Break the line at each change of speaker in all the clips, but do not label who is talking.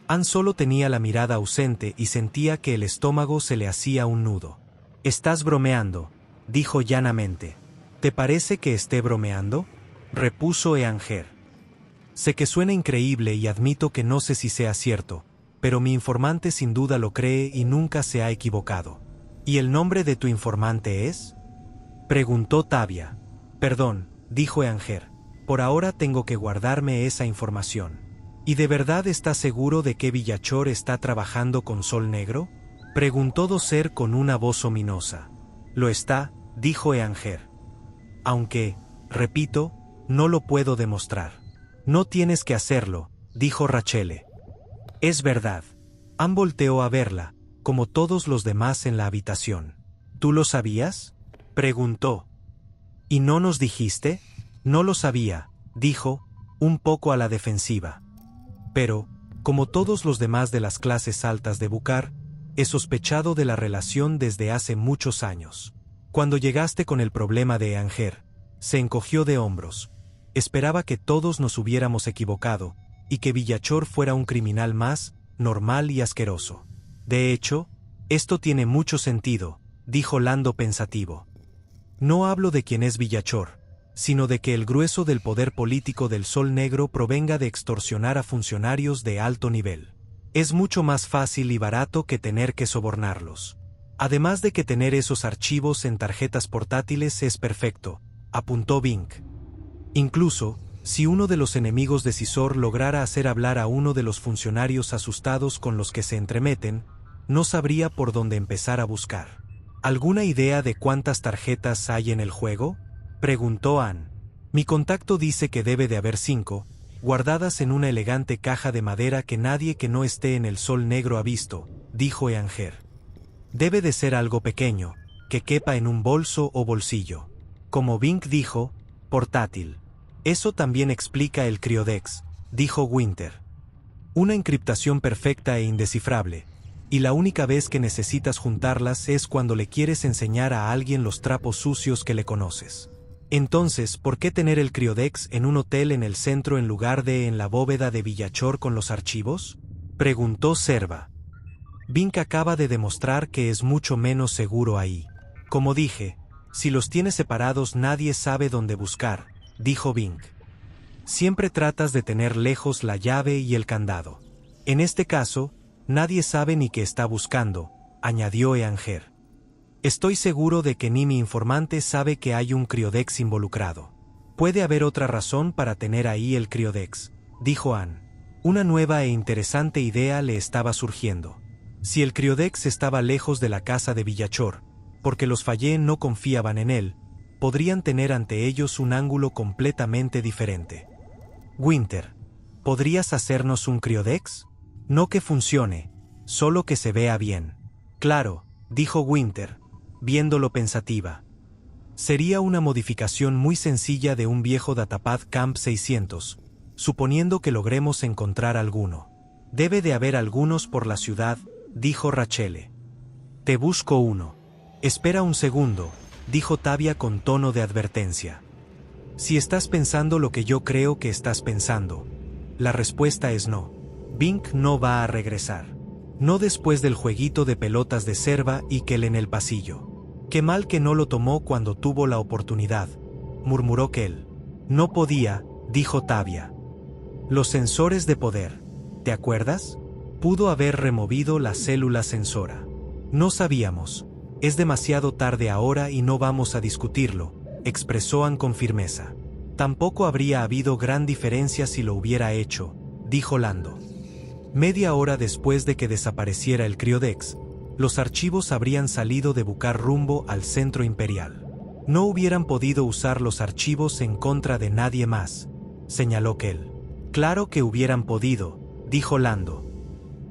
Ann solo tenía la mirada ausente y sentía que el estómago se le hacía un nudo. «Estás bromeando», dijo llanamente. «¿Te parece que esté bromeando?», repuso Eanger. «Sé que suena increíble y admito que no sé si sea cierto, pero mi informante sin duda lo cree y nunca se ha equivocado». «¿Y el nombre de tu informante es?», preguntó Tavia. «Perdón», dijo Eanger. «Por ahora tengo que guardarme esa información». «¿Y de verdad estás seguro de que Villachor está trabajando con Sol Negro?», preguntó Doser con una voz ominosa. «Lo está», dijo Eanger. «Aunque, repito, no lo puedo demostrar». «No tienes que hacerlo», dijo Rachele. «Es verdad». Ann volteó a verla, como todos los demás en la habitación. «¿Tú lo sabías?», preguntó. «¿Y no nos dijiste?». «No lo sabía», dijo, un poco a la defensiva. «Pero, como todos los demás de las clases altas de Bukar, he sospechado de la relación desde hace muchos años». Cuando llegaste con el problema de Eanger, se encogió de hombros. Esperaba que todos nos hubiéramos equivocado, y que Villachor fuera un criminal más, normal y asqueroso. «De hecho, esto tiene mucho sentido», dijo Lando pensativo. «No hablo de quién es Villachor, sino de que el grueso del poder político del Sol Negro provenga de extorsionar a funcionarios de alto nivel. Es mucho más fácil y barato que tener que sobornarlos. Además de que tener esos archivos en tarjetas portátiles es perfecto», apuntó Bink. «Incluso, si uno de los enemigos de Cisor lograra hacer hablar a uno de los funcionarios asustados con los que se entremeten, no sabría por dónde empezar a buscar». «¿Alguna idea de cuántas tarjetas hay en el juego?», preguntó Ann. «Mi contacto dice que debe de haber 5, guardadas en una elegante caja de madera que nadie que no esté en el Sol Negro ha visto», dijo Eanger. «Debe de ser algo pequeño, que quepa en un bolso o bolsillo. Como Bink dijo, portátil. Eso también explica el criodex», dijo Winter. «Una encriptación perfecta e indescifrable, y la única vez que necesitas juntarlas es cuando le quieres enseñar a alguien los trapos sucios que le conoces. Entonces, ¿por qué tener el criodex en un hotel en el centro en lugar de en la bóveda de Villachor con los archivos?», preguntó Serva. «Bink acaba de demostrar que es mucho menos seguro ahí. Como dije, si los tienes separados nadie sabe dónde buscar», dijo Bink. «Siempre tratas de tener lejos la llave y el candado. En este caso, nadie sabe ni qué está buscando», añadió Eanger. «Estoy seguro de que ni mi informante sabe que hay un criodex involucrado. Puede haber otra razón para tener ahí el criodex», dijo Ann. Una nueva e interesante idea le estaba surgiendo. Si el criodex estaba lejos de la casa de Villachor, porque los Fallé no confiaban en él, podrían tener ante ellos un ángulo completamente diferente. «Winter, ¿podrías hacernos un criodex? No que funcione, solo que se vea bien». «Claro», dijo Winter, viéndolo pensativa. «Sería una modificación muy sencilla de un viejo Datapad Camp 600, suponiendo que logremos encontrar alguno. Debe de haber algunos por la ciudad», dijo Rachele. «Te busco uno». «Espera un segundo», dijo Tavia con tono de advertencia. «Si estás pensando lo que yo creo que estás pensando, la respuesta es no. Bink no va a regresar. No después del jueguito de pelotas de Serva y Kel en el pasillo. Qué mal que no lo tomó cuando tuvo la oportunidad», murmuró Kel. «No podía», dijo Tavia. «Los sensores de poder, ¿te acuerdas? Pudo haber removido la célula sensora». «No sabíamos. Es demasiado tarde ahora y no vamos a discutirlo», expresó Ann con firmeza. «Tampoco habría habido gran diferencia si lo hubiera hecho», dijo Lando. Media hora después de que desapareciera el criodex, los archivos habrían salido de Bukar rumbo al centro imperial. «No hubieran podido usar los archivos en contra de nadie más», señaló Kel. «Claro que hubieran podido», dijo Lando.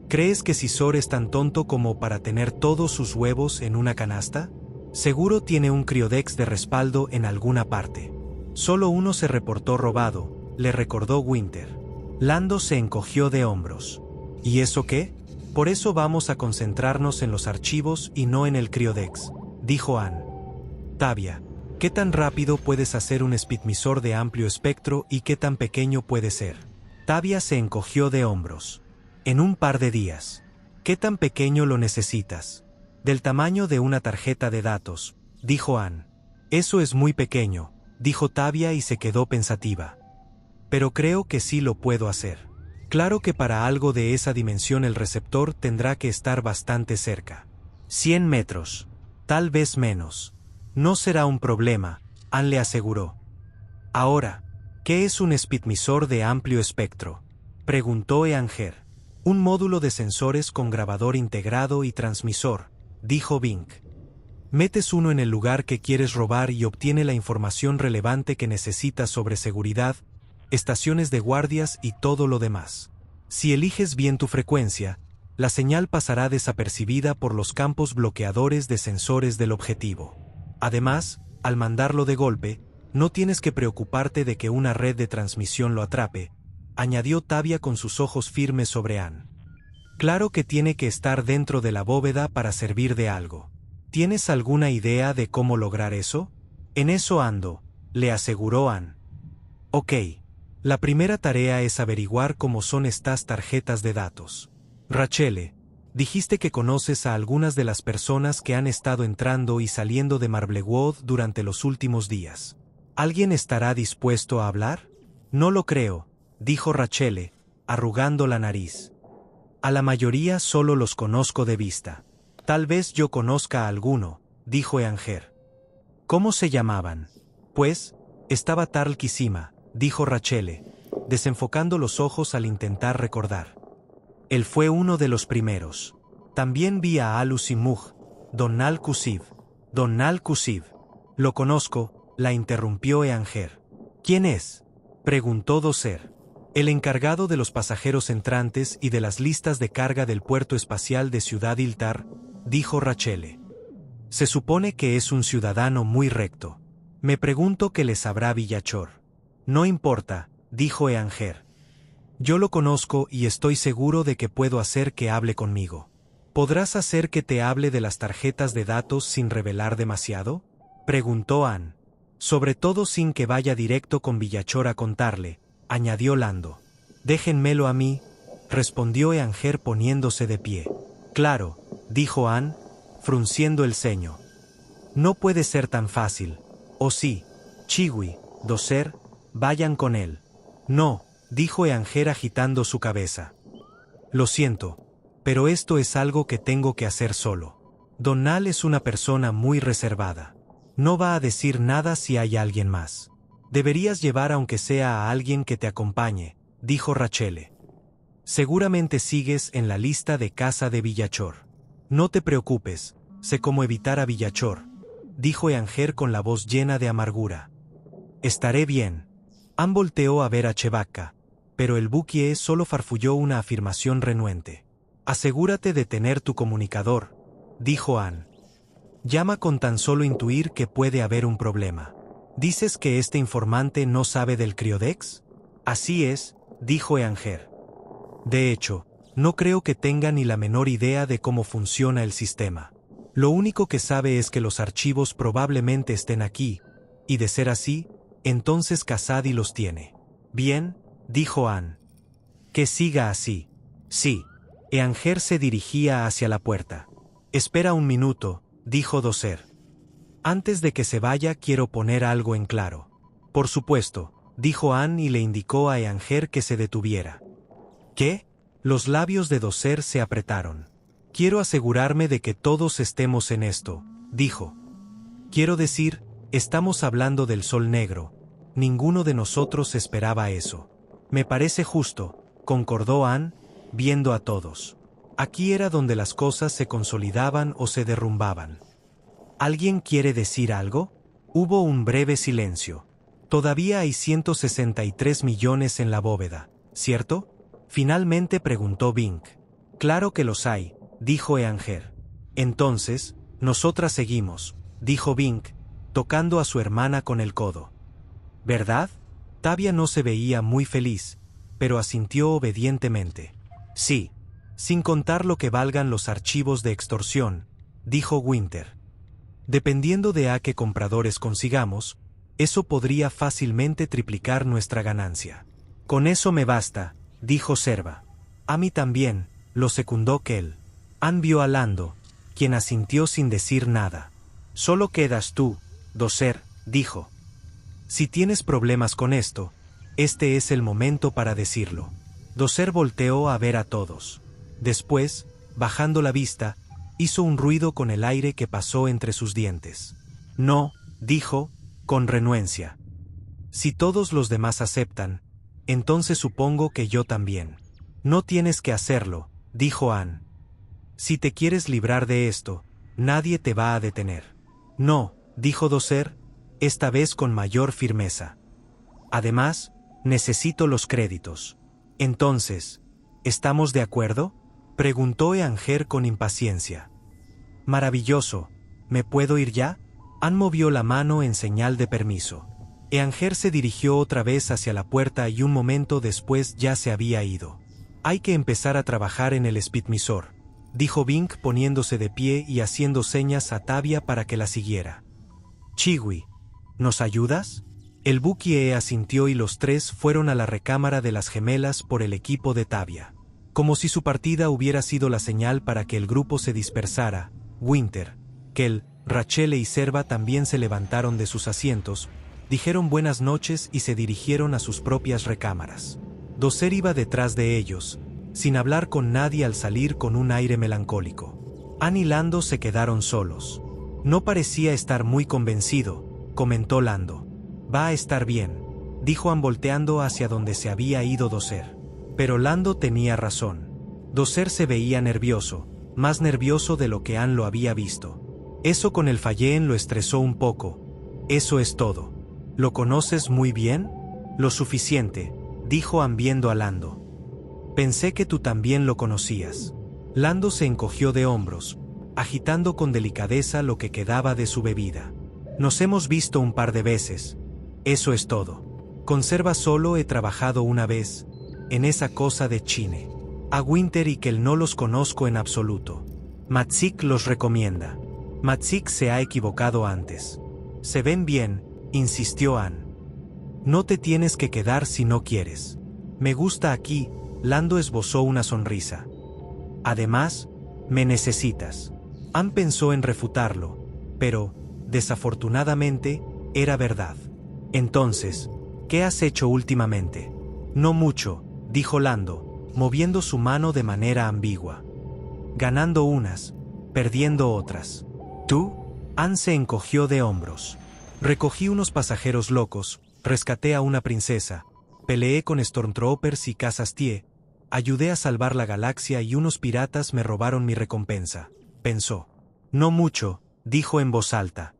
«¿Crees que Cisor es tan tonto como para tener todos sus huevos en una canasta? Seguro tiene un criodex de respaldo en alguna parte. Solo uno se reportó robado», le recordó Winter. Lando se encogió de hombros. «¿Y eso qué? Por eso vamos a concentrarnos en los archivos y no en el criodex», dijo Ann. «Tavia, ¿qué tan rápido puedes hacer un speedmisor de amplio espectro y qué tan pequeño puede ser?». Tavia se encogió de hombros. En un par de días. ¿Qué tan pequeño lo necesitas? Del tamaño de una tarjeta de datos, dijo Ann. Eso es muy pequeño, dijo Tavia y se quedó pensativa. Pero creo que sí lo puedo hacer. Claro que para algo de esa dimensión el receptor tendrá que estar bastante cerca. 100 metros. Tal vez menos. No será un problema, Ann le aseguró. Ahora, ¿qué es un speedmisor de amplio espectro?, preguntó Eanger. Un módulo de sensores con grabador integrado y transmisor, dijo Bing. Metes uno en el lugar que quieres robar y obtiene la información relevante que necesitas sobre seguridad, estaciones de guardias y todo lo demás. Si eliges bien tu frecuencia, la señal pasará desapercibida por los campos bloqueadores de sensores del objetivo. Además, al mandarlo de golpe, no tienes que preocuparte de que una red de transmisión lo atrape, añadió Tavia con sus ojos firmes sobre Ann. Claro que tiene que estar dentro de la bóveda para servir de algo. ¿Tienes alguna idea de cómo lograr eso? En eso ando, le aseguró Ann. Ok. La primera tarea es averiguar cómo son estas tarjetas de datos. Rachele, dijiste que conoces a algunas de las personas que han estado entrando y saliendo de Marblewood durante los últimos días. ¿Alguien estará dispuesto a hablar? No lo creo, dijo Rachele, arrugando la nariz. A la mayoría solo los conozco de vista. Tal vez yo conozca a alguno, dijo Eanger. ¿Cómo se llamaban? Pues, estaba Tarl Kissima, dijo Rachele, desenfocando los ojos al intentar recordar. Él fue uno de los primeros. También vi a Alusi Mugh, Donal Kusiv. Donal Kusiv. Lo conozco, la interrumpió Eanger. ¿Quién es?, preguntó Dozer. El encargado de los pasajeros entrantes y de las listas de carga del puerto espacial de Ciudad Iltar, dijo Rachele. Se supone que es un ciudadano muy recto. Me pregunto qué le sabrá Villachor. No importa, dijo Eanger. Yo lo conozco y estoy seguro de que puedo hacer que hable conmigo. ¿Podrás hacer que te hable de las tarjetas de datos sin revelar demasiado?, preguntó Ann. Sobre todo sin que vaya directo con Villachor a contarle, añadió Lando. Déjenmelo a mí, respondió Eanger poniéndose de pie. Claro, dijo Ann, frunciendo el ceño. No puede ser tan fácil. ¿O sí? Chiwi, Dozer, vayan con él. No, dijo Eanger agitando su cabeza. Lo siento, pero esto es algo que tengo que hacer solo. Donal es una persona muy reservada. No va a decir nada si hay alguien más. Deberías llevar aunque sea a alguien que te acompañe, dijo Rachele. Seguramente sigues en la lista de casa de Villachor. No te preocupes, sé cómo evitar a Villachor, dijo Eanger con la voz llena de amargura. Estaré bien. Ann volteó a ver a Chewbacca, pero el buque solo farfulló una afirmación renuente. Asegúrate de tener tu comunicador, dijo Ann. Llama con tan solo intuir que puede haber un problema. ¿Dices que este informante no sabe del criodex? Así es, dijo Eanger. De hecho, no creo que tenga ni la menor idea de cómo funciona el sistema. Lo único que sabe es que los archivos probablemente estén aquí, y de ser así, entonces Kasadi los tiene. Bien, dijo Ann. Que siga así. Sí. Eanger se dirigía hacia la puerta. Espera un minuto, dijo Dozer. Antes de que se vaya quiero poner algo en claro. Por supuesto, dijo Ann y le indicó a Eanger que se detuviera. ¿Qué? Los labios de Dozer se apretaron. Quiero asegurarme de que todos estemos en esto, dijo. Quiero decir, estamos hablando del Sol Negro. Ninguno de nosotros esperaba eso. Me parece justo, concordó Ann, viendo a todos. Aquí era donde las cosas se consolidaban o se derrumbaban. ¿Alguien quiere decir algo? Hubo un breve silencio. Todavía hay 163 millones en la bóveda, ¿cierto? Finalmente preguntó Bing. Claro que los hay, dijo Eanger. Entonces, nosotras seguimos, dijo Bing, tocando a su hermana con el codo. ¿Verdad? Tavia no se veía muy feliz, pero asintió obedientemente. Sí, sin contar lo que valgan los archivos de extorsión, dijo Winter. Dependiendo de a qué compradores consigamos, eso podría fácilmente triplicar nuestra ganancia. Con eso me basta, dijo Serva. A mí también, lo secundó Kel. Ann vio a Lando, quien asintió sin decir nada. Solo quedas tú, Doser, dijo. Si tienes problemas con esto, este es el momento para decirlo. Doser volteó a ver a todos. Después, bajando la vista, hizo un ruido con el aire que pasó entre sus dientes. No, dijo, con renuencia. Si todos los demás aceptan, entonces supongo que yo también. No tienes que hacerlo, dijo Ann. Si te quieres librar de esto, nadie te va a detener. No, dijo Doser, esta vez con mayor firmeza. Además, necesito los créditos. Entonces, ¿estamos de acuerdo?, preguntó Eanger con impaciencia. Maravilloso, ¿me puedo ir ya? Ann movió la mano en señal de permiso. Eanger se dirigió otra vez hacia la puerta y un momento después ya se había ido. Hay que empezar a trabajar en el Speedmisor, dijo Bink poniéndose de pie y haciendo señas a Tavia para que la siguiera. Chiwi, ¿nos ayudas? El buque asintió y los tres fueron a la recámara de las gemelas por el equipo de Tavia. Como si su partida hubiera sido la señal para que el grupo se dispersara, Winter, Kel, Rachele y Serva también se levantaron de sus asientos, dijeron buenas noches y se dirigieron a sus propias recámaras. Doser iba detrás de ellos, sin hablar con nadie al salir con un aire melancólico. Ann y Lando se quedaron solos. No parecía estar muy convencido, comentó Lando. Va a estar bien, dijo Ann volteando hacia donde se había ido Doser. Pero Lando tenía razón. Doser se veía nervioso, más nervioso de lo que Ann lo había visto. Eso con el Fallen lo estresó un poco. Eso es todo. ¿Lo conoces muy bien? Lo suficiente, dijo Ann viendo a Lando. Pensé que tú también lo conocías. Lando se encogió de hombros, agitando con delicadeza lo que quedaba de su bebida. Nos hemos visto un par de veces. Eso es todo. Con Serva solo he trabajado una vez, en esa cosa de Chine. A Winter y Kel no los conozco en absoluto. Matzik los recomienda. Matzik se ha equivocado antes. Se ven bien, insistió Ann. No te tienes que quedar si no quieres. Me gusta aquí, Lando esbozó una sonrisa. Además, me necesitas. Ann pensó en refutarlo, pero, desafortunadamente, era verdad. Entonces, ¿qué has hecho últimamente? No mucho, dijo Lando, moviendo su mano de manera ambigua. Ganando unas, perdiendo otras. ¿Tú? Ann se encogió de hombros. Recogí unos pasajeros locos, rescaté a una princesa, peleé con Stormtroopers y Cazastier, ayudé a salvar la galaxia y unos piratas me robaron mi recompensa, pensó. No mucho, dijo en voz alta.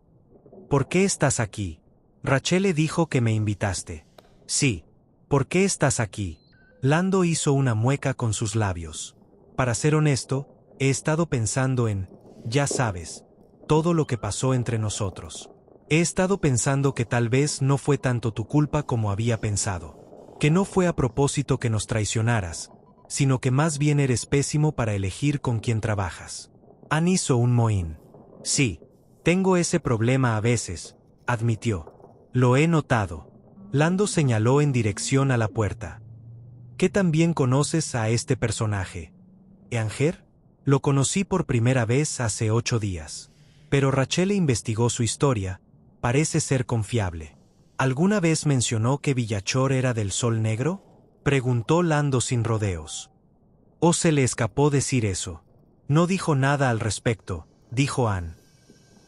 ¿Por qué estás aquí? Rachele dijo que me invitaste. Sí. ¿Por qué estás aquí? Lando hizo una mueca con sus labios. Para ser honesto, he estado pensando en, ya sabes, todo lo que pasó entre nosotros. He estado pensando que tal vez no fue tanto tu culpa como había pensado. Que no fue a propósito que nos traicionaras, sino que más bien eres pésimo para elegir con quién trabajas. Ann hizo un mohín. Sí, tengo ese problema a veces, admitió. Lo he notado. Lando señaló en dirección a la puerta. ¿Qué tan bien conoces a este personaje? ¿Eanger? Lo conocí por primera vez hace 8 días. Pero Rachele investigó su historia, parece ser confiable. ¿Alguna vez mencionó que Villachor era del Sol Negro? Preguntó Lando sin rodeos. ¿O se le escapó decir eso? No dijo nada al respecto, dijo Ann.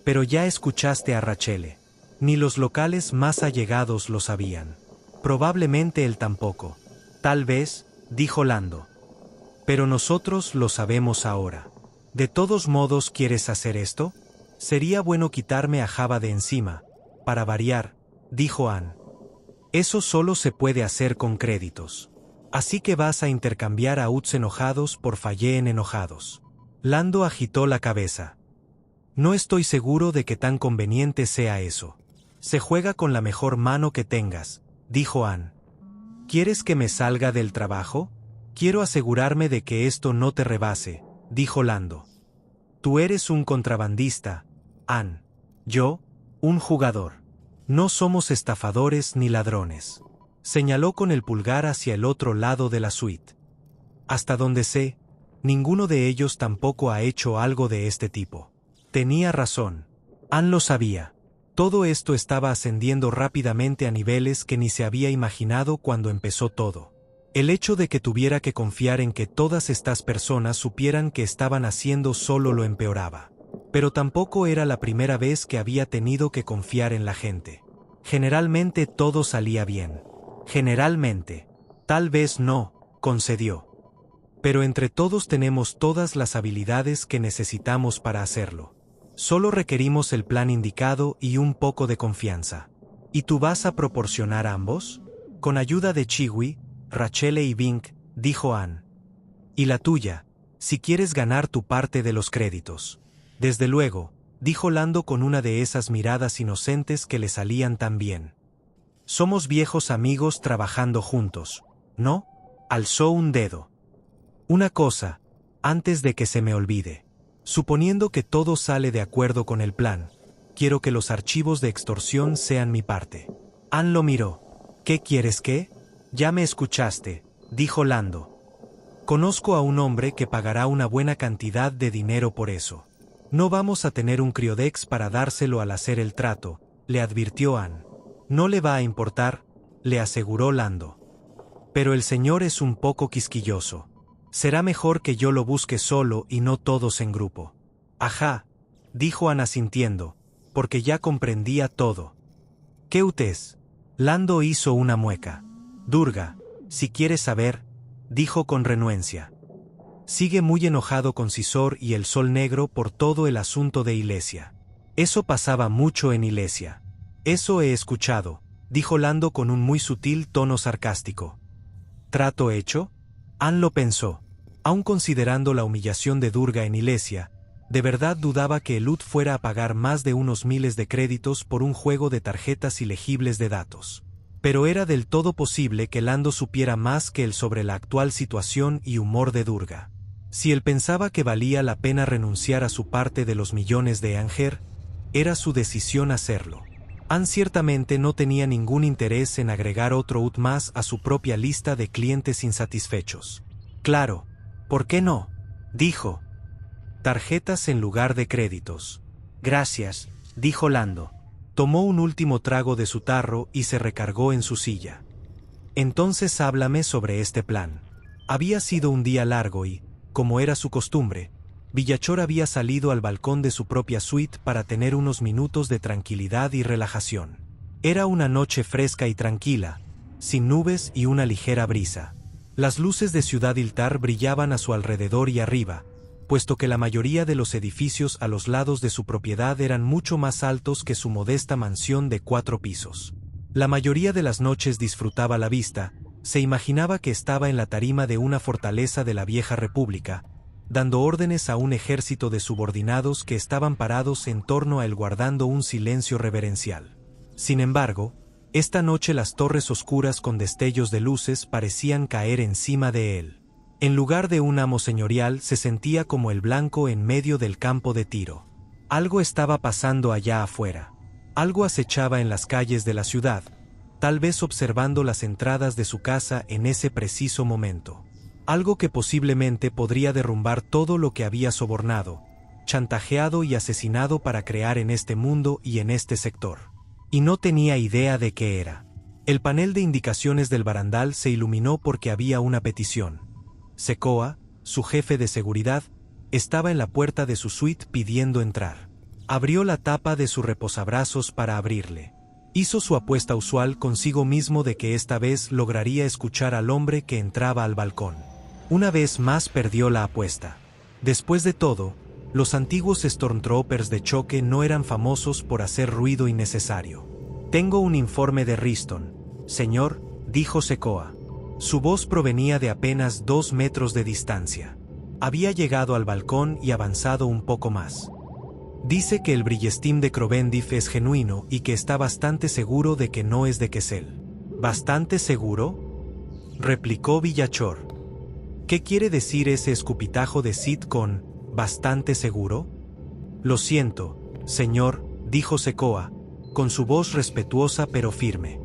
Pero ya escuchaste a Rachele. Ni los locales más allegados lo sabían. Probablemente él tampoco. Tal vez, dijo Lando. Pero nosotros lo sabemos ahora. ¿De todos modos quieres hacer esto? Sería bueno quitarme a Java de encima, para variar, dijo Ann. Eso solo se puede hacer con créditos. Así que vas a intercambiar a Utz enojados por Fallen enojados. Lando agitó la cabeza. No estoy seguro de que tan conveniente sea eso. Se juega con la mejor mano que tengas, dijo Ann. ¿Quieres que me salga del trabajo? Quiero asegurarme de que esto no te rebase, dijo Lando. Tú eres un contrabandista, Ann. Yo, un jugador. No somos estafadores ni ladrones. Señaló con el pulgar hacia el otro lado de la suite. Hasta donde sé, ninguno de ellos tampoco ha hecho algo de este tipo. Tenía razón. Ann lo sabía. Todo esto estaba ascendiendo rápidamente a niveles que ni se había imaginado cuando empezó todo. El hecho de que tuviera que confiar en que todas estas personas supieran que estaban haciendo solo lo empeoraba. Pero tampoco era la primera vez que había tenido que confiar en la gente. Generalmente todo salía bien. Generalmente. Tal vez no, concedió. Pero entre todos tenemos todas las habilidades que necesitamos para hacerlo. Solo requerimos el plan indicado y un poco de confianza. ¿Y tú vas a proporcionar ambos? Con ayuda de Chiwi, Rachele y Bink, dijo Ann. Y la tuya, si quieres ganar tu parte de los créditos. Desde luego, dijo Lando con una de esas miradas inocentes que le salían tan bien. Somos viejos amigos trabajando juntos, ¿no? Alzó un dedo. Una cosa, antes de que se me olvide. Suponiendo que todo sale de acuerdo con el plan, quiero que los archivos de extorsión sean mi parte. Ann lo miró. ¿Qué quieres que? Ya me escuchaste, dijo Lando. Conozco a un hombre que pagará una buena cantidad de dinero por eso. No vamos a tener un criodex para dárselo al hacer el trato, le advirtió Ann. No le va a importar, le aseguró Lando. Pero el señor es un poco quisquilloso. Será mejor que yo lo busque solo y no todos en grupo. Ajá, dijo Ann asintiendo, porque ya comprendía todo. ¿Qué utés? Lando hizo una mueca. Durga, si quieres saber, dijo con renuencia. Sigue muy enojado con Cisor y el Sol Negro por todo el asunto de Ilesia. Eso pasaba mucho en Ilesia. Eso he escuchado, dijo Lando con un muy sutil tono sarcástico. ¿Trato hecho? Ann lo pensó. Aun considerando la humillación de Durga en Ilesia, de verdad dudaba que Elut fuera a pagar más de unos miles de créditos por un juego de tarjetas ilegibles de datos. Pero era del todo posible que Lando supiera más que él sobre la actual situación y humor de Durga. Si él pensaba que valía la pena renunciar a su parte de los millones de Anger, era su decisión hacerlo. Ann ciertamente no tenía ningún interés en agregar otro UT más a su propia lista de clientes insatisfechos. Claro, ¿por qué no? Dijo. Tarjetas en lugar de créditos. Gracias, dijo Lando. Tomó un último trago de su tarro y se recargó en su silla. Entonces háblame sobre este plan. Había sido un día largo y, como era su costumbre, Villachor había salido al balcón de su propia suite para tener unos minutos de tranquilidad y relajación. Era una noche fresca y tranquila, sin nubes y una ligera brisa. Las luces de Ciudad Iltar brillaban a su alrededor y arriba, puesto que la mayoría de los edificios a los lados de su propiedad eran mucho más altos que su modesta mansión de 4 pisos. La mayoría de las noches disfrutaba la vista, se imaginaba que estaba en la tarima de una fortaleza de la vieja república, dando órdenes a un ejército de subordinados que estaban parados en torno a él guardando un silencio reverencial. Sin embargo, esta noche las torres oscuras con destellos de luces parecían caer encima de él. En lugar de un amo señorial se sentía como el blanco en medio del campo de tiro. Algo estaba pasando allá afuera. Algo acechaba en las calles de la ciudad, tal vez observando las entradas de su casa en ese preciso momento. Algo que posiblemente podría derrumbar todo lo que había sobornado, chantajeado y asesinado para crear en este mundo y en este sector. Y no tenía idea de qué era. El panel de indicaciones del barandal se iluminó porque había una petición. Sekoa, su jefe de seguridad, estaba en la puerta de su suite pidiendo entrar. Abrió la tapa de su reposabrazos para abrirle. Hizo su apuesta usual consigo mismo de que esta vez lograría escuchar al hombre que entraba al balcón. Una vez más perdió la apuesta. Después de todo, los antiguos Stormtroopers de choque no eran famosos por hacer ruido innecesario. Tengo un informe de Riston, señor, dijo Sekoa. Su voz provenía de apenas 2 metros de distancia. Había llegado al balcón y avanzado un poco más. Dice que el Brillestim de Krovendif es genuino y que está bastante seguro de que no es de Kessel. ¿Bastante seguro?, replicó Villachor. ¿Qué quiere decir ese escupitajo de Sid con «bastante seguro»? Lo siento, señor, dijo Sekoa, con su voz respetuosa pero firme.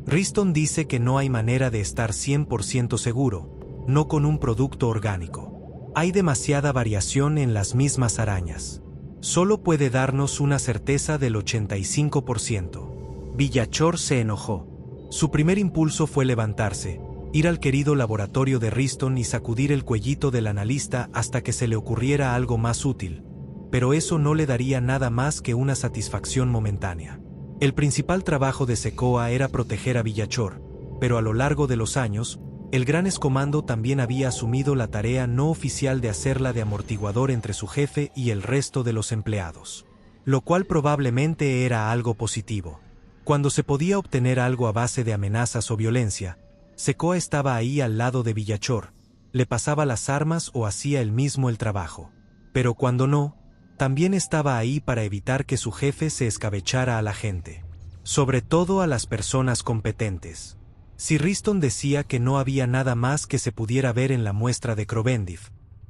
Riston dice que no hay manera de estar 100% seguro, no con un producto orgánico. Hay demasiada variación en las mismas arañas. Solo puede darnos una certeza del 85%. Villachor se enojó. Su primer impulso fue levantarse, ir al querido laboratorio de Riston y sacudir el cuellito del analista hasta que se le ocurriera algo más útil, pero eso no le daría nada más que una satisfacción momentánea. El principal trabajo de Secoa era proteger a Villachor, pero a lo largo de los años, el Gran Escomando también había asumido la tarea no oficial de hacerla de amortiguador entre su jefe y el resto de los empleados, lo cual probablemente era algo positivo. Cuando se podía obtener algo a base de amenazas o violencia, Secoa estaba ahí al lado de Villachor, le pasaba las armas o hacía él mismo el trabajo. Pero cuando no, también estaba ahí para evitar que su jefe se escabechara a la gente, sobre todo a las personas competentes. Si Riston decía que no había nada más que se pudiera ver en la muestra de Krovendiv,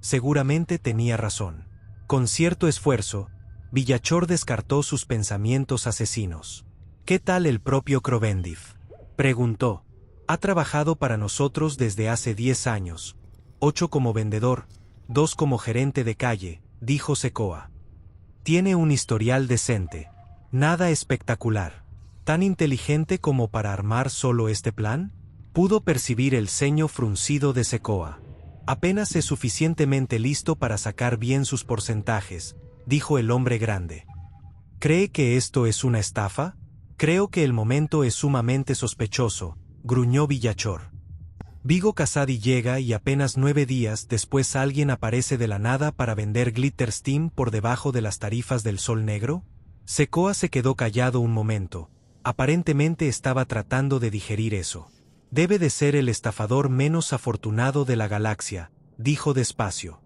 seguramente tenía razón. Con cierto esfuerzo, Villachor descartó sus pensamientos asesinos. ¿Qué tal el propio Krovendiv?, preguntó. Ha trabajado para nosotros desde hace 10 años, 8 como vendedor, 2 como gerente de calle, dijo Secoa. Tiene un historial decente, nada espectacular. ¿Tan inteligente como para armar solo este plan? Pudo percibir el ceño fruncido de Secoa. Apenas es suficientemente listo para sacar bien sus porcentajes, dijo el hombre grande. ¿Cree que esto es una estafa? Creo que el momento es sumamente sospechoso, gruñó Villachor. Vigo Casady llega y apenas 9 días después alguien aparece de la nada para vender Glitter Steam por debajo de las tarifas del Sol Negro. Secoa se quedó callado un momento. Aparentemente estaba tratando de digerir eso. Debe de ser el estafador menos afortunado de la galaxia, dijo despacio.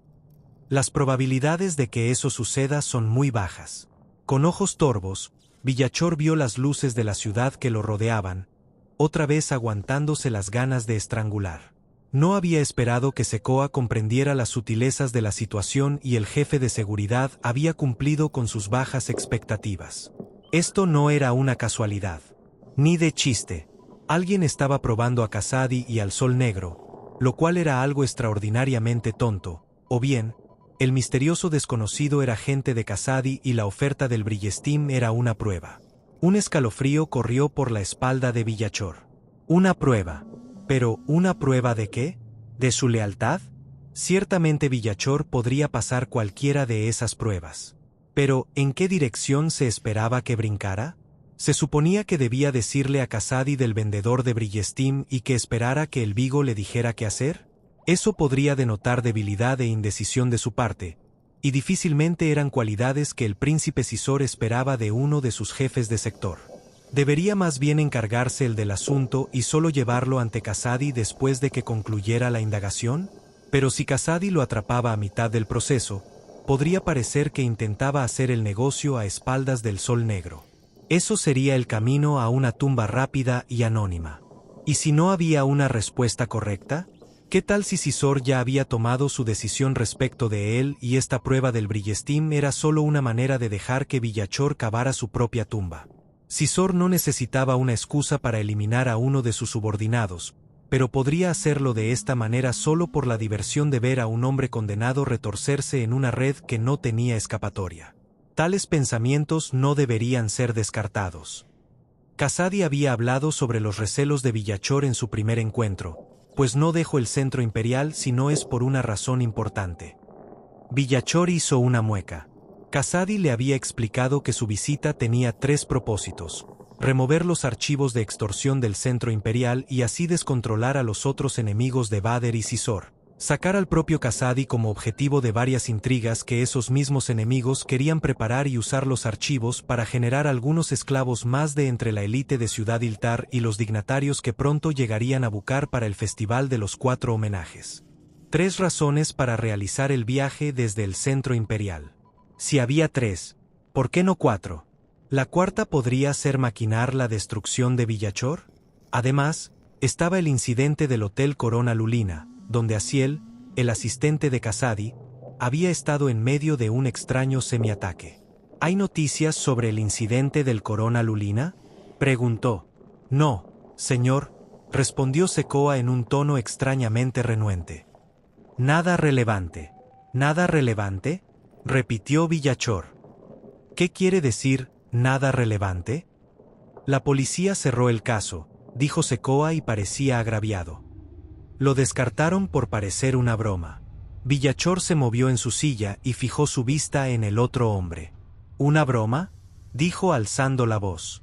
Las probabilidades de que eso suceda son muy bajas. Con ojos torvos, Villachor vio las luces de la ciudad que lo rodeaban, otra vez aguantándose las ganas de estrangular. No había esperado que Secoa comprendiera las sutilezas de la situación y el jefe de seguridad había cumplido con sus bajas expectativas. Esto no era una casualidad. Ni de chiste. Alguien estaba probando a Casady y al Sol Negro, lo cual era algo extraordinariamente tonto, o bien, el misterioso desconocido era agente de Casady y la oferta del Brillesteam era una prueba. Un escalofrío corrió por la espalda de Villachor. Una prueba. ¿Pero una prueba de qué? ¿De su lealtad? Ciertamente Villachor podría pasar cualquiera de esas pruebas. Pero, ¿en qué dirección se esperaba que brincara? Se suponía que debía decirle a Casady del vendedor de Brillesteam y que esperara que el Vigo le dijera qué hacer. Eso podría denotar debilidad e indecisión de su parte, y difícilmente eran cualidades que el príncipe Cisor esperaba de uno de sus jefes de sector. Debería más bien encargarse el del asunto y solo llevarlo ante Casady después de que concluyera la indagación. Pero si Casady lo atrapaba a mitad del proceso, podría parecer que intentaba hacer el negocio a espaldas del Sol Negro. Eso sería el camino a una tumba rápida y anónima. ¿Y si no había una respuesta correcta? ¿Qué tal si Cisor ya había tomado su decisión respecto de él y esta prueba del Brillesteam era solo una manera de dejar que Villachor cavara su propia tumba? Cisor no necesitaba una excusa para eliminar a uno de sus subordinados, pero podría hacerlo de esta manera solo por la diversión de ver a un hombre condenado retorcerse en una red que no tenía escapatoria. Tales pensamientos no deberían ser descartados. Casady había hablado sobre los recelos de Villachor en su primer encuentro, pues no dejó el centro imperial si no es por una razón importante. Villachor hizo una mueca. Casady le había explicado que su visita tenía 3 propósitos: remover los archivos de extorsión del centro imperial y así descontrolar a los otros enemigos de Vader y Cisor, sacar al propio Casady como objetivo de varias intrigas que esos mismos enemigos querían preparar y usar los archivos para generar algunos esclavos más de entre la élite de Ciudad Iltar y los dignatarios que pronto llegarían a Bukar para el Festival de los 4 homenajes. 3 razones para realizar el viaje desde el centro imperial. Si había 3, ¿por qué no 4? ¿La cuarta podría ser maquinar la destrucción de Villachor? Además, estaba el incidente del Hotel Corona Lulina, donde Aziel, el asistente de Casady, había estado en medio de un extraño semiataque. ¿Hay noticias sobre el incidente del Corona Lulina?, preguntó. No, señor, respondió Secoa en un tono extrañamente renuente. Nada relevante. ¿Nada relevante?, repitió Villachor. ¿Qué quiere decir, nada relevante? La policía cerró el caso, dijo Secoa y parecía agraviado. Lo descartaron por parecer una broma. Villachor se movió en su silla y fijó su vista en el otro hombre. ¿Una broma?, dijo alzando la voz.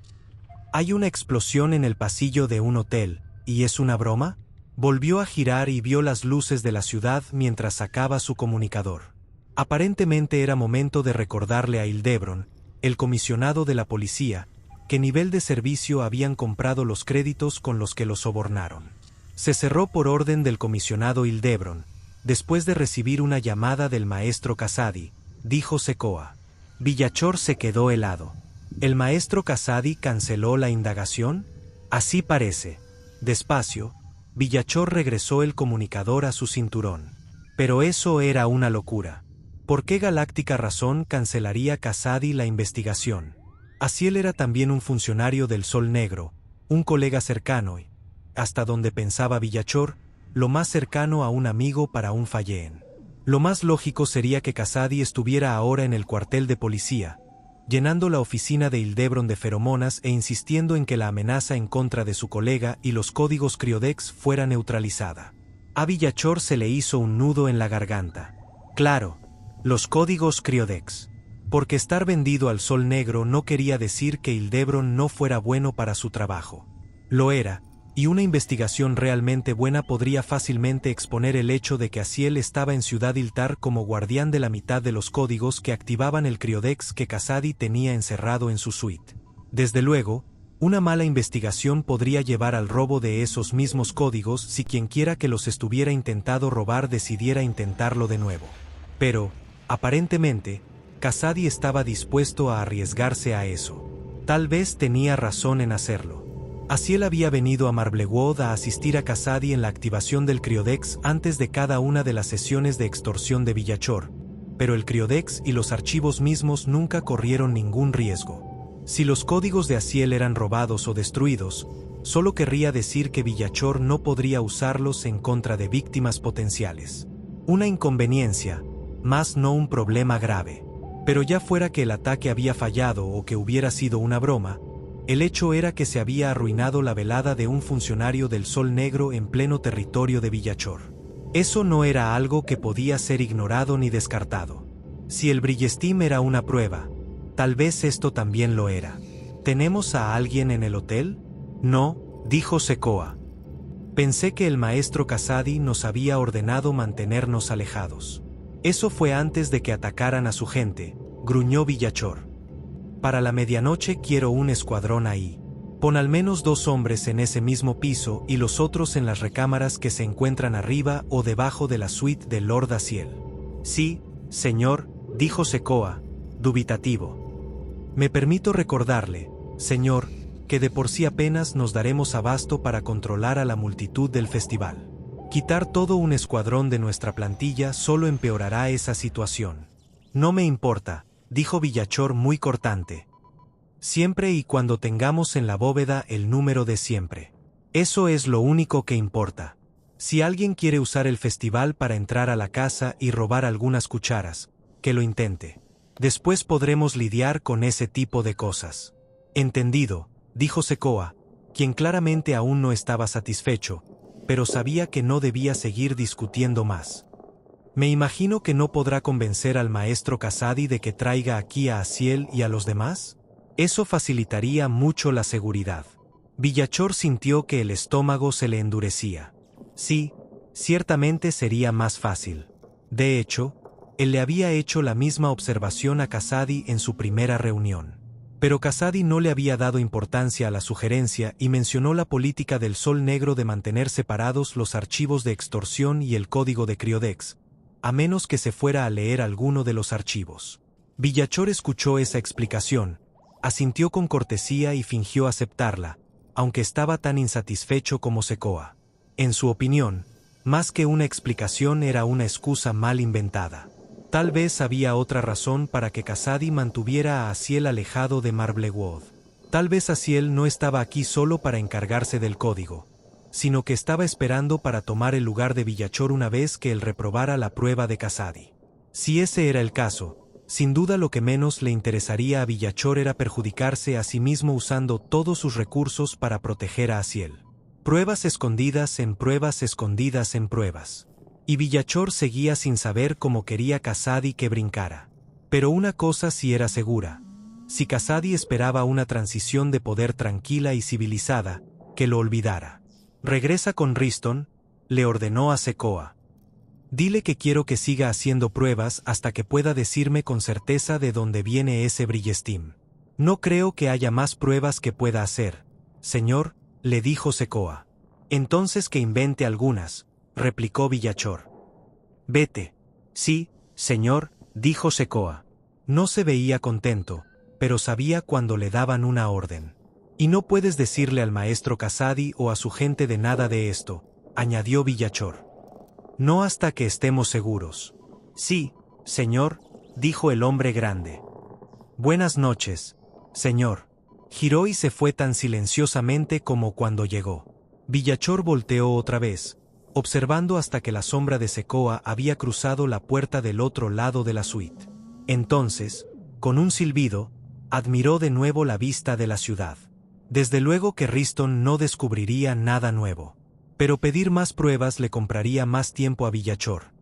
Hay una explosión en el pasillo de un hotel, ¿y es una broma? Volvió a girar y vio las luces de la ciudad mientras sacaba su comunicador. Aparentemente era momento de recordarle a Hildebron, el comisionado de la policía, qué nivel de servicio habían comprado los créditos con los que lo sobornaron. Se cerró por orden del comisionado Hildebron, después de recibir una llamada del maestro Casady, dijo Secoa. Villachor se quedó helado. ¿El maestro Casady canceló la indagación? Así parece. Despacio, Villachor regresó el comunicador a su cinturón. Pero eso era una locura. ¿Por qué galáctica razón cancelaría Casady la investigación? Asiel era también un funcionario del Sol Negro, un colega cercano y, hasta donde pensaba Villachor, lo más cercano a un amigo para un Fallen. Lo más lógico sería que Casady estuviera ahora en el cuartel de policía, llenando la oficina de Hildebron de feromonas e insistiendo en que la amenaza en contra de su colega y los códigos Criodex fuera neutralizada. A Villachor se le hizo un nudo en la garganta. Claro, los códigos Criodex. Porque estar vendido al Sol Negro no quería decir que Hildebron no fuera bueno para su trabajo. Lo era, y una investigación realmente buena podría fácilmente exponer el hecho de que Asiel estaba en Ciudad Hiltar como guardián de la mitad de los códigos que activaban el Criodex que Casady tenía encerrado en su suite. Desde luego, una mala investigación podría llevar al robo de esos mismos códigos si quienquiera que los estuviera intentado robar decidiera intentarlo de nuevo. Pero, aparentemente, Casady estaba dispuesto a arriesgarse a eso. Tal vez tenía razón en hacerlo. Asiel había venido a Marblewood a asistir a Casady en la activación del Criodex antes de cada una de las sesiones de extorsión de Villachor, pero el Criodex y los archivos mismos nunca corrieron ningún riesgo. Si los códigos de Asiel eran robados o destruidos, solo querría decir que Villachor no podría usarlos en contra de víctimas potenciales. Una inconveniencia, más no un problema grave. Pero ya fuera que el ataque había fallado o que hubiera sido una broma, el hecho era que se había arruinado la velada de un funcionario del Sol Negro en pleno territorio de Villachor. Eso no era algo que podía ser ignorado ni descartado. Si el Brillestim era una prueba, tal vez esto también lo era. ¿Tenemos a alguien en el hotel? No, dijo Secoa. Pensé que el maestro Casady nos había ordenado mantenernos alejados. Eso fue antes de que atacaran a su gente, gruñó Villachor. Para la medianoche quiero un escuadrón ahí. Pon al menos 2 hombres en ese mismo piso y los otros en las recámaras que se encuentran arriba o debajo de la suite de Lord Asiel. Sí, señor, dijo Secoa, dubitativo. Me permito recordarle, señor, que de por sí apenas nos daremos abasto para controlar a la multitud del festival. Quitar todo un escuadrón de nuestra plantilla solo empeorará esa situación. No me importa, dijo Villachor muy cortante. Siempre y cuando tengamos en la bóveda el número de siempre. Eso es lo único que importa. Si alguien quiere usar el festival para entrar a la casa y robar algunas cucharas, que lo intente. Después podremos lidiar con ese tipo de cosas. Entendido, dijo Secoa, quien claramente aún no estaba satisfecho, pero sabía que no debía seguir discutiendo más. Me imagino que no podrá convencer al maestro Casady de que traiga aquí a Asiel y a los demás. Eso facilitaría mucho la seguridad. Villachor sintió que el estómago se le endurecía. Sí, ciertamente sería más fácil. De hecho, él le había hecho la misma observación a Casady en su primera reunión. Pero Casady no le había dado importancia a la sugerencia y mencionó la política del Sol Negro de mantener separados los archivos de extorsión y el código de Criodex, a menos que se fuera a leer alguno de los archivos. Villachor escuchó esa explicación, asintió con cortesía y fingió aceptarla, aunque estaba tan insatisfecho como Secoa. En su opinión, más que una explicación era una excusa mal inventada. Tal vez había otra razón para que Casady mantuviera a Asiel alejado de Marblewood. Tal vez Asiel no estaba aquí solo para encargarse del código. sino que estaba esperando para tomar el lugar de Villachor una vez que él reprobara la prueba de Casady. Si ese era el caso, sin duda lo que menos le interesaría a Villachor era perjudicarse a sí mismo usando todos sus recursos para proteger a Asiel. Pruebas escondidas en pruebas escondidas en pruebas. Y Villachor seguía sin saber cómo quería Casady que brincara. Pero una cosa sí era segura. Si Casady esperaba una transición de poder tranquila y civilizada, que lo olvidara. Regresa con Rhyston, le ordenó a Sekoa. Dile que quiero que siga haciendo pruebas hasta que pueda decirme con certeza de dónde viene ese Brillestim. No creo que haya más pruebas que pueda hacer, señor, le dijo Sekoa. Entonces que invente algunas, replicó Villachor. Vete. Sí, señor, dijo Sekoa. No se veía contento, pero sabía cuando le daban una orden. Y no puedes decirle al maestro Casady o a su gente de nada de esto, añadió Villachor. No hasta que estemos seguros. Sí, señor, dijo el hombre grande. Buenas noches, señor. Giró y se fue tan silenciosamente como cuando llegó. Villachor volteó otra vez, observando hasta que la sombra de Sekoa había cruzado la puerta del otro lado de la suite. Entonces, con un silbido, admiró de nuevo la vista de la ciudad. Desde luego que Rhyston no descubriría nada nuevo. Pero pedir más pruebas le compraría más tiempo a Villachor.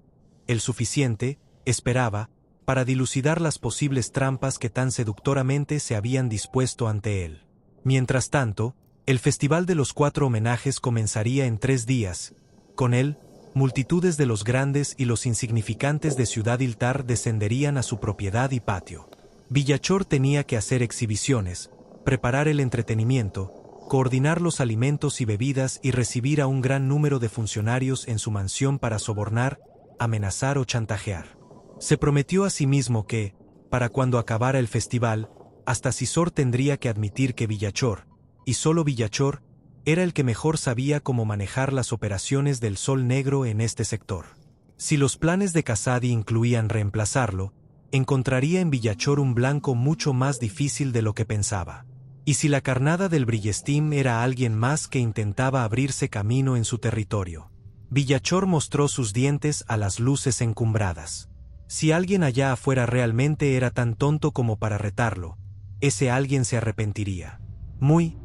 El suficiente, esperaba, para dilucidar las posibles trampas que tan seductoramente se habían dispuesto ante él. Mientras tanto, el Festival de los 4 homenajes comenzaría en 3 días. Con él, multitudes de los grandes y los insignificantes de Ciudad Iltar descenderían a su propiedad y patio. Villachor tenía que hacer exhibiciones, preparar el entretenimiento, coordinar los alimentos y bebidas y recibir a un gran número de funcionarios en su mansión para sobornar, amenazar o chantajear. Se prometió a sí mismo que, para cuando acabara el festival, hasta Cisor tendría que admitir que Villachor, y solo Villachor, era el que mejor sabía cómo manejar las operaciones del Sol Negro en este sector. Si los planes de Casady incluían reemplazarlo, encontraría en Villachor un blanco mucho más difícil de lo que pensaba. Y si la carnada del Brillestim era alguien más que intentaba abrirse camino en su territorio. Villachor mostró sus dientes a las luces encumbradas. Si alguien allá afuera realmente era tan tonto como para retarlo, ese alguien se arrepentiría. Muy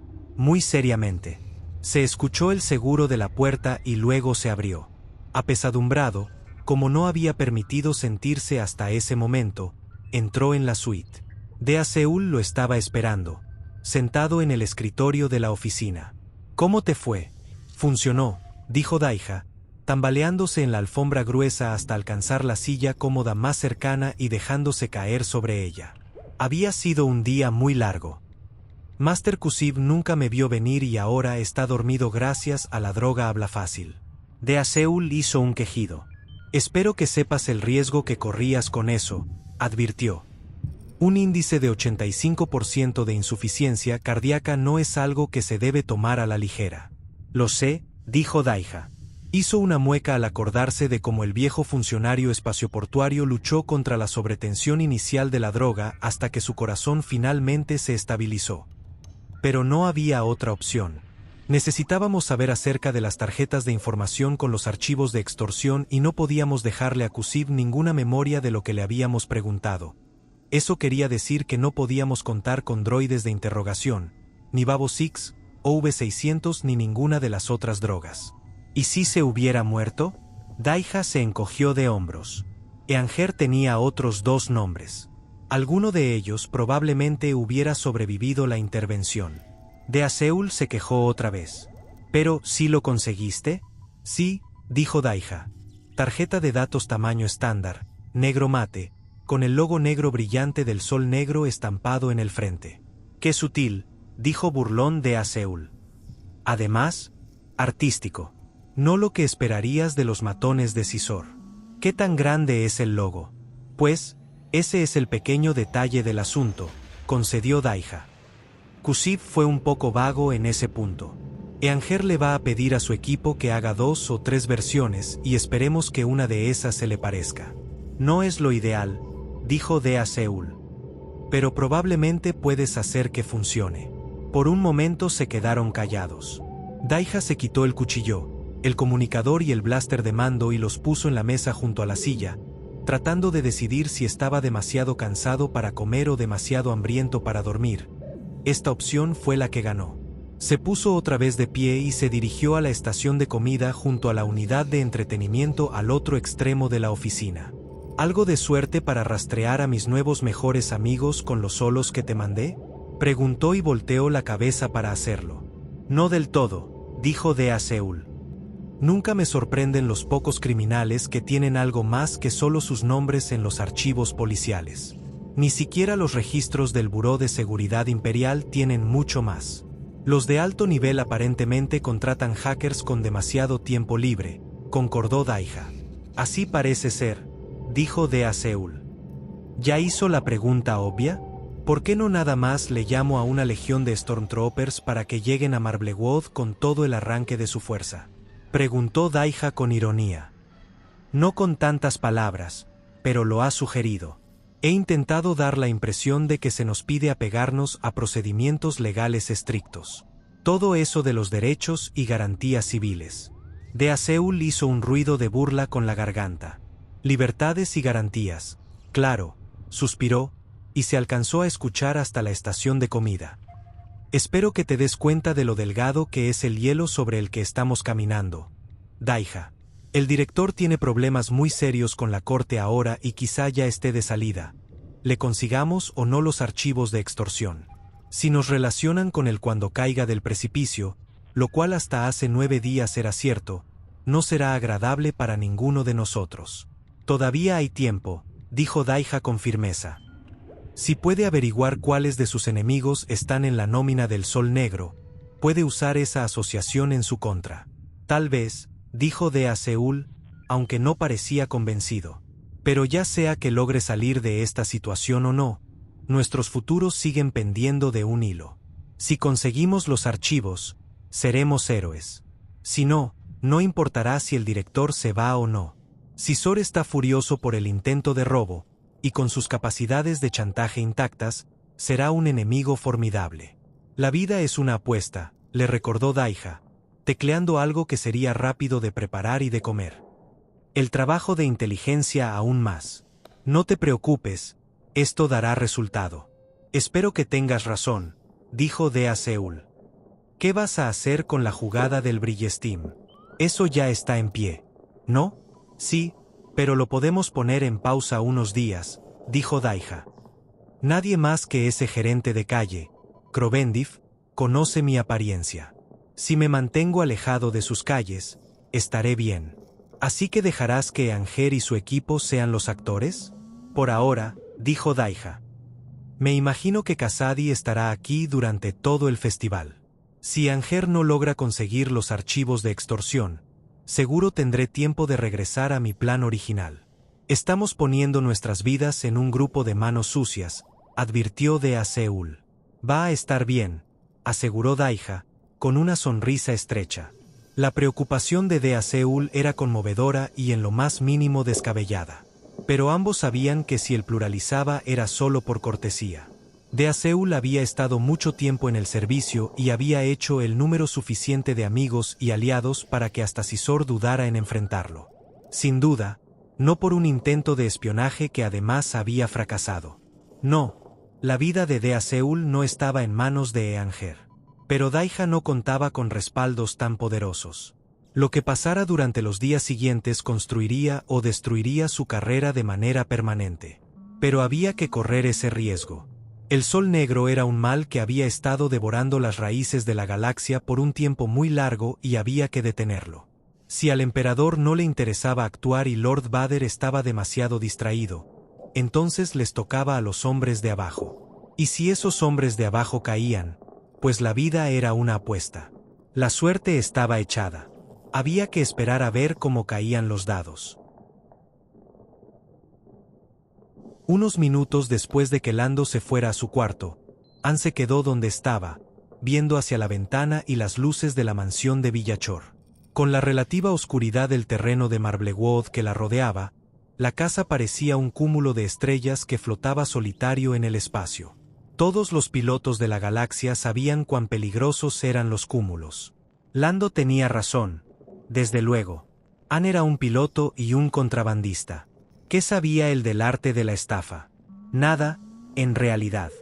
seriamente. Se escuchó el seguro de la puerta y luego se abrió. Apesadumbrado, como no había permitido sentirse hasta ese momento, entró en la suite. Dea Seul lo estaba esperando, sentado en el escritorio de la oficina. ¿Cómo te fue? Funcionó, dijo Daija, tambaleándose en la alfombra gruesa hasta alcanzar la silla cómoda más cercana y dejándose caer sobre ella. Había sido un día muy largo. Master Kusiv nunca me vio venir y ahora está dormido gracias a la droga habla fácil. Dea Seul hizo un quejido. Espero que sepas el riesgo que corrías con eso, advirtió. Un índice de 85% de insuficiencia cardíaca no es algo que se debe tomar a la ligera. Lo sé, dijo Daija. Hizo una mueca al acordarse de cómo el viejo funcionario espacioportuario luchó contra la sobretensión inicial de la droga hasta que su corazón finalmente se estabilizó. Pero no había otra opción. Necesitábamos saber acerca de las tarjetas de información con los archivos de extorsión y no podíamos dejarle a Kusiv ninguna memoria de lo que le habíamos preguntado. Eso quería decir que no podíamos contar con droides de interrogación, ni Babo 6, o V600 ni ninguna de las otras drogas. ¿Y si se hubiera muerto? Daija se encogió de hombros. Eanger tenía otros 2 nombres. Alguno de ellos probablemente hubiera sobrevivido la intervención. Dea Seul se quejó otra vez. ¿Pero sí lo conseguiste? Sí, dijo Daija. Tarjeta de datos tamaño estándar, negro mate, con el logo negro brillante del sol negro estampado en el frente. Qué sutil, dijo burlón Dea Seul. Además, artístico. No lo que esperarías de los matones de Cisor. ¿Qué tan grande es el logo? Pues, ese es el pequeño detalle del asunto, concedió Daija. Kusiv fue un poco vago en ese punto. Eanger le va a pedir a su equipo que haga 2 o 3 versiones y esperemos que una de esas se le parezca. No es lo ideal, dijo Dea Seul. Pero probablemente puedes hacer que funcione. Por un momento se quedaron callados. Daija se quitó el cuchillo, el comunicador y el blaster de mando y los puso en la mesa junto a la silla, tratando de decidir si estaba demasiado cansado para comer o demasiado hambriento para dormir. Esta opción fue la que ganó. Se puso otra vez de pie y se dirigió a la estación de comida junto a la unidad de entretenimiento al otro extremo de la oficina. ¿Algo de suerte para rastrear a mis nuevos mejores amigos con los solos que te mandé?, preguntó y volteó la cabeza para hacerlo. No del todo, dijo Dea Seul. Nunca me sorprenden los pocos criminales que tienen algo más que solo sus nombres en los archivos policiales. Ni siquiera los registros del Buró de Seguridad Imperial tienen mucho más. Los de alto nivel aparentemente contratan hackers con demasiado tiempo libre, concordó Daija. Así parece ser, dijo Dea Seul. ¿Ya hizo la pregunta obvia? ¿Por qué no nada más le llamo a una legión de Stormtroopers para que lleguen a Marblewood con todo el arranque de su fuerza?, preguntó Daija con ironía. No con tantas palabras, pero lo ha sugerido. He intentado dar la impresión de que se nos pide apegarnos a procedimientos legales estrictos. Todo eso de los derechos y garantías civiles. Dea Seul hizo un ruido de burla con la garganta. Libertades y garantías, claro, suspiró, y se alcanzó a escuchar hasta la estación de comida. Espero que te des cuenta de lo delgado que es el hielo sobre el que estamos caminando, Daija. El director tiene problemas muy serios con la corte ahora y quizá ya esté de salida. Le consigamos o no los archivos de extorsión. Si nos relacionan con él cuando caiga del precipicio, lo cual hasta hace 9 días era cierto, no será agradable para ninguno de nosotros. Todavía hay tiempo, dijo Daija con firmeza. Si puede averiguar cuáles de sus enemigos están en la nómina del Sol Negro, puede usar esa asociación en su contra. Tal vez, dijo Dea Seul, aunque no parecía convencido. Pero ya sea que logre salir de esta situación o no, nuestros futuros siguen pendiendo de un hilo. Si conseguimos los archivos, seremos héroes. Si no, no importará si el director se va o no. Si Sor está furioso por el intento de robo, y con sus capacidades de chantaje intactas, será un enemigo formidable. La vida es una apuesta, le recordó Daija, tecleando algo que sería rápido de preparar y de comer. El trabajo de inteligencia aún más. No te preocupes, esto dará resultado. Espero que tengas razón, dijo Dea Seul. ¿Qué vas a hacer con la jugada del Brillesteam? Eso ya está en pie, ¿no? Sí, pero lo podemos poner en pausa unos días, dijo Daija. Nadie más que ese gerente de calle, Krovendiff, conoce mi apariencia. Si me mantengo alejado de sus calles, estaré bien. ¿Así que dejarás que Anger y su equipo sean los actores? Por ahora, dijo Daija. Me imagino que Kasady estará aquí durante todo el festival. Si Anger no logra conseguir los archivos de extorsión, seguro tendré tiempo de regresar a mi plan original. Estamos poniendo nuestras vidas en un grupo de manos sucias, advirtió Dea Seul. Va a estar bien, aseguró Daija, con una sonrisa estrecha. La preocupación de Dea Seul era conmovedora y en lo más mínimo descabellada. Pero ambos sabían que si él pluralizaba era solo por cortesía. Dea Seul había estado mucho tiempo en el servicio y había hecho el número suficiente de amigos y aliados para que hasta Sisor dudara en enfrentarlo. Sin duda, no por un intento de espionaje que además había fracasado. No, la vida de Dea Seul no estaba en manos de Anger. Pero Daija no contaba con respaldos tan poderosos. Lo que pasara durante los días siguientes construiría o destruiría su carrera de manera permanente. Pero había que correr ese riesgo. El Sol Negro era un mal que había estado devorando las raíces de la galaxia por un tiempo muy largo y había que detenerlo. Si al emperador no le interesaba actuar y Lord Vader estaba demasiado distraído, entonces les tocaba a los hombres de abajo. Y si esos hombres de abajo caían, pues la vida era una apuesta. La suerte estaba echada. Había que esperar a ver cómo caían los dados. Unos minutos después de que Lando se fuera a su cuarto, Ann se quedó donde estaba, viendo hacia la ventana y las luces de la mansión de Villachor. Con la relativa oscuridad del terreno de Marblewood que la rodeaba, la casa parecía un cúmulo de estrellas que flotaba solitario en el espacio. Todos los pilotos de la galaxia sabían cuán peligrosos eran los cúmulos. Lando tenía razón. Desde luego. Ann era un piloto y un contrabandista. ¿Qué sabía él del arte de la estafa? Nada, en realidad.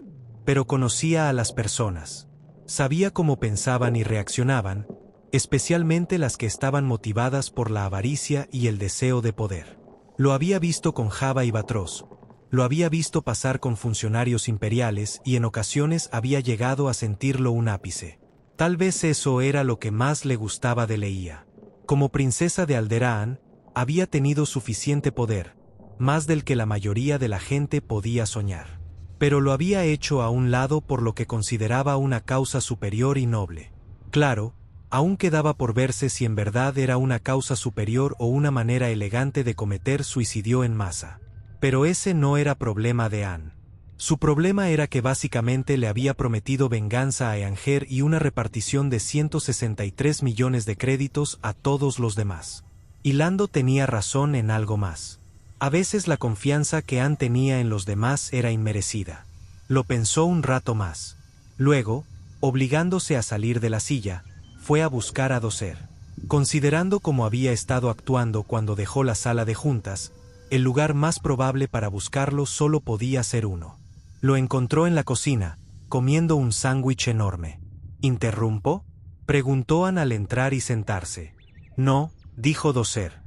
Pero conocía a las personas. Sabía cómo pensaban y reaccionaban, especialmente las que estaban motivadas por la avaricia y el deseo de poder. Lo había visto con Java y Batross. Lo había visto pasar con funcionarios imperiales y en ocasiones había llegado a sentirlo un ápice. Tal vez eso era lo que más le gustaba de Leia. Como princesa de Alderaan, había tenido suficiente poder, más del que la mayoría de la gente podía soñar. Pero lo había hecho a un lado por lo que consideraba una causa superior y noble. Claro, aún quedaba por verse si en verdad era una causa superior o una manera elegante de cometer suicidio en masa. Pero ese no era problema de Ann. Su problema era que básicamente le había prometido venganza a Eanger y una repartición de 163 millones de créditos a todos los demás. Y Lando tenía razón en algo más. A veces la confianza que Ann tenía en los demás era inmerecida. Lo pensó un rato más. Luego, obligándose a salir de la silla, fue a buscar a Dozer. Considerando cómo había estado actuando cuando dejó la sala de juntas, el lugar más probable para buscarlo solo podía ser uno. Lo encontró en la cocina, comiendo un sándwich enorme. ¿Interrumpo?, preguntó Ann al entrar y sentarse. No, dijo Dozer.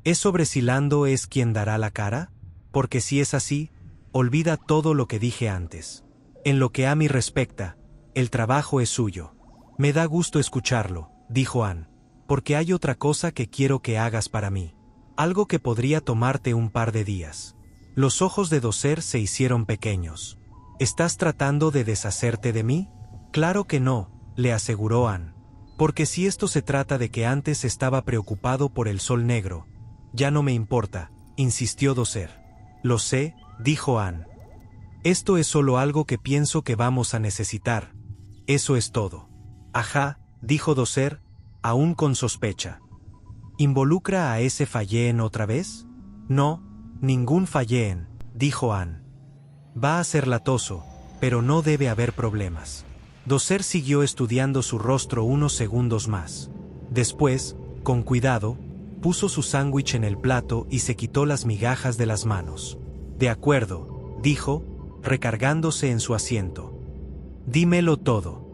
¿Es sobre si Lando es quien dará la cara? Porque si es así, olvida todo lo que dije antes. En lo que a mí respecta, el trabajo es suyo. Me da gusto escucharlo, dijo Ann, porque hay otra cosa que quiero que hagas para mí. Algo que podría tomarte un par de días. Los ojos de Dozer se hicieron pequeños. ¿Estás tratando de deshacerte de mí? Claro que no, le aseguró Ann. Porque si esto se trata de que antes estaba preocupado por el sol negro, ya no me importa, insistió Dozer. Lo sé, dijo Ann. Esto es solo algo que pienso que vamos a necesitar. Eso es todo. Ajá, dijo Dozer, aún con sospecha. ¿Involucra a ese Falleen otra vez? No, ningún Falleen, dijo Ann. Va a ser latoso, pero no debe haber problemas. Dozer siguió estudiando su rostro unos segundos más. Después, con cuidado, puso su sándwich en el plato y se quitó las migajas de las manos. De acuerdo, dijo, recargándose en su asiento. Dímelo todo.